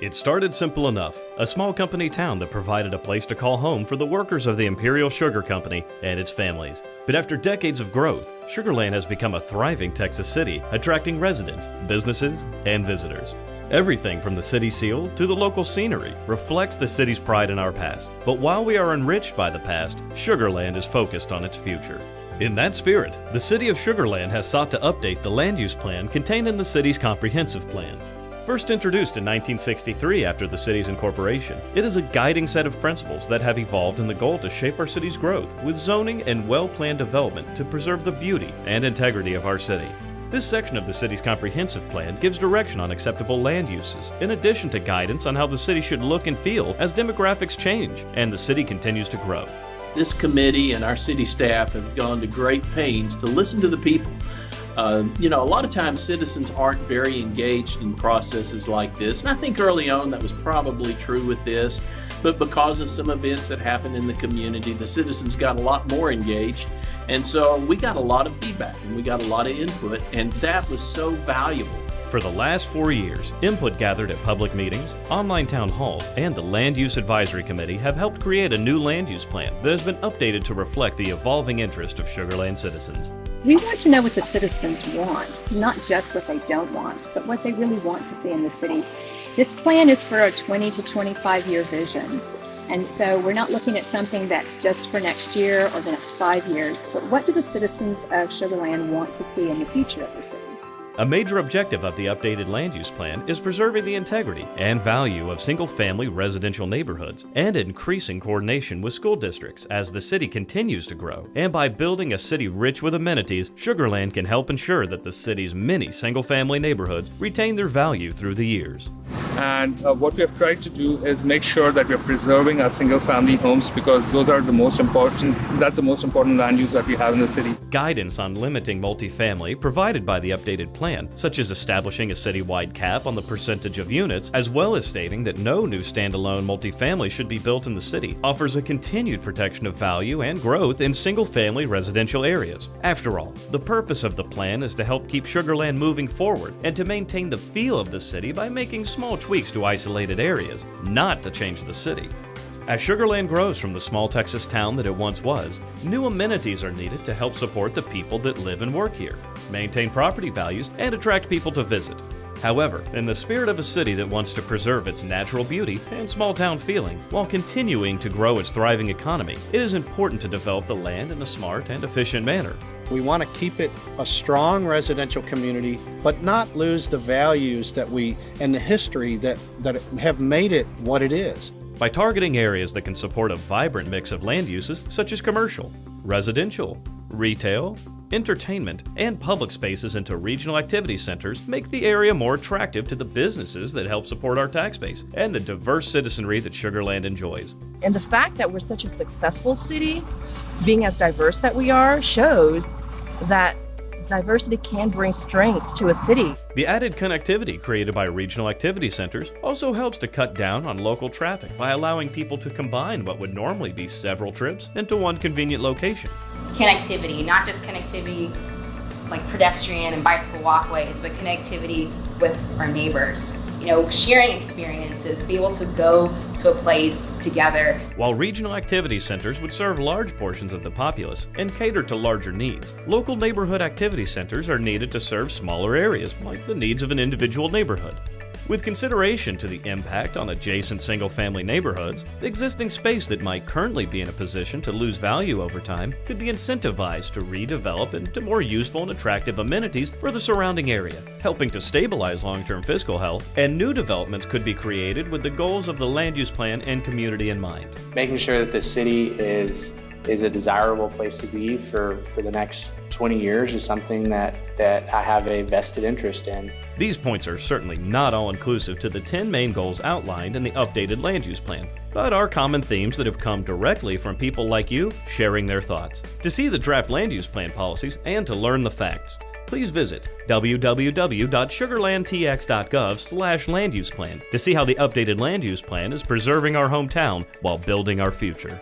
It started simple enough, a small company town that provided a place to call home for the workers of the Imperial Sugar Company and its families. But after decades of growth, Sugar Land has become a thriving Texas city, attracting residents, businesses, and visitors. Everything from the city seal to the local scenery reflects the city's pride in our past. But while we are enriched by the past, Sugar Land is focused on its future. In that spirit, the City of Sugar Land has sought to update the land use plan contained in the city's comprehensive plan. First introduced in 1963 after the city's incorporation, it is a guiding set of principles that have evolved in the goal to shape our city's growth with zoning and well-planned development to preserve the beauty and integrity of our city. This section of the city's comprehensive plan gives direction on acceptable land uses, in addition to guidance on how the city should look and feel as demographics change and the city continues to grow. This committee and our city staff have gone to great pains to listen to the people. A lot of times citizens aren't very engaged in processes like this, and I think early on that was probably true with this, but because of some events that happened in the community, the citizens got a lot more engaged, and so we got a lot of feedback and we got a lot of input, and that was so valuable. For the last 4 years, input gathered at public meetings, online town halls, and the Land Use Advisory Committee have helped create a new land use plan that has been updated to reflect the evolving interest of Sugar Land citizens. We want to know what the citizens want, not just what they don't want, but what they really want to see in the city. This plan is for a 20 to 25 year vision. And so we're not looking at something that's just for next year or the next 5 years, but what do the citizens of Sugar Land want to see in the future of their city? A major objective of the updated land use plan is preserving the integrity and value of single-family residential neighborhoods and increasing coordination with school districts as the city continues to grow. And by building a city rich with amenities, Sugar Land can help ensure that the city's many single-family neighborhoods retain their value through the years. And what we have tried to do is make sure that we are preserving our single-family homes because those are the most important. That's the most important land use that we have in the city. Guidance on limiting multifamily provided by the updated plan, such as establishing a citywide cap on the percentage of units, as well as stating that no new standalone multifamily should be built in the city, offers a continued protection of value and growth in single-family residential areas. After all, the purpose of the plan is to help keep Sugar Land moving forward and to maintain the feel of the city by making small tweaks to isolated areas, not to change the city. As Sugar Land grows from the small Texas town that it once was, new amenities are needed to help support the people that live and work here, maintain property values, and attract people to visit. However, in the spirit of a city that wants to preserve its natural beauty and small town feeling while continuing to grow its thriving economy, it is important to develop the land in a smart and efficient manner. We want to keep it a strong residential community, but not lose the values and the history that have made it what it is. By targeting areas that can support a vibrant mix of land uses such as commercial, residential, retail, entertainment, and public spaces into regional activity centers, make the area more attractive to the businesses that help support our tax base and the diverse citizenry that Sugar Land enjoys. And the fact that we're such a successful city, being as diverse that we are, shows that diversity can bring strength to a city. The added connectivity created by regional activity centers also helps to cut down on local traffic by allowing people to combine what would normally be several trips into one convenient location. Connectivity, not just connectivity like pedestrian and bicycle walkways, but connectivity with our neighbors. Sharing experiences, be able to go to a place together. While regional activity centers would serve large portions of the populace and cater to larger needs, local neighborhood activity centers are needed to serve smaller areas like the needs of an individual neighborhood. With consideration to the impact on adjacent single-family neighborhoods, the existing space that might currently be in a position to lose value over time could be incentivized to redevelop into more useful and attractive amenities for the surrounding area, helping to stabilize long-term fiscal health, and new developments could be created with the goals of the land use plan and community in mind. Making sure that the city is a desirable place to be for the next 20 years is something that I have a vested interest in. These points are certainly not all-inclusive to the 10 main goals outlined in the updated land use plan, but are common themes that have come directly from people like you sharing their thoughts. To see the draft land use plan policies and to learn the facts, please visit www.sugarlandtx.gov/land use plan to see how the updated land use plan is preserving our hometown while building our future.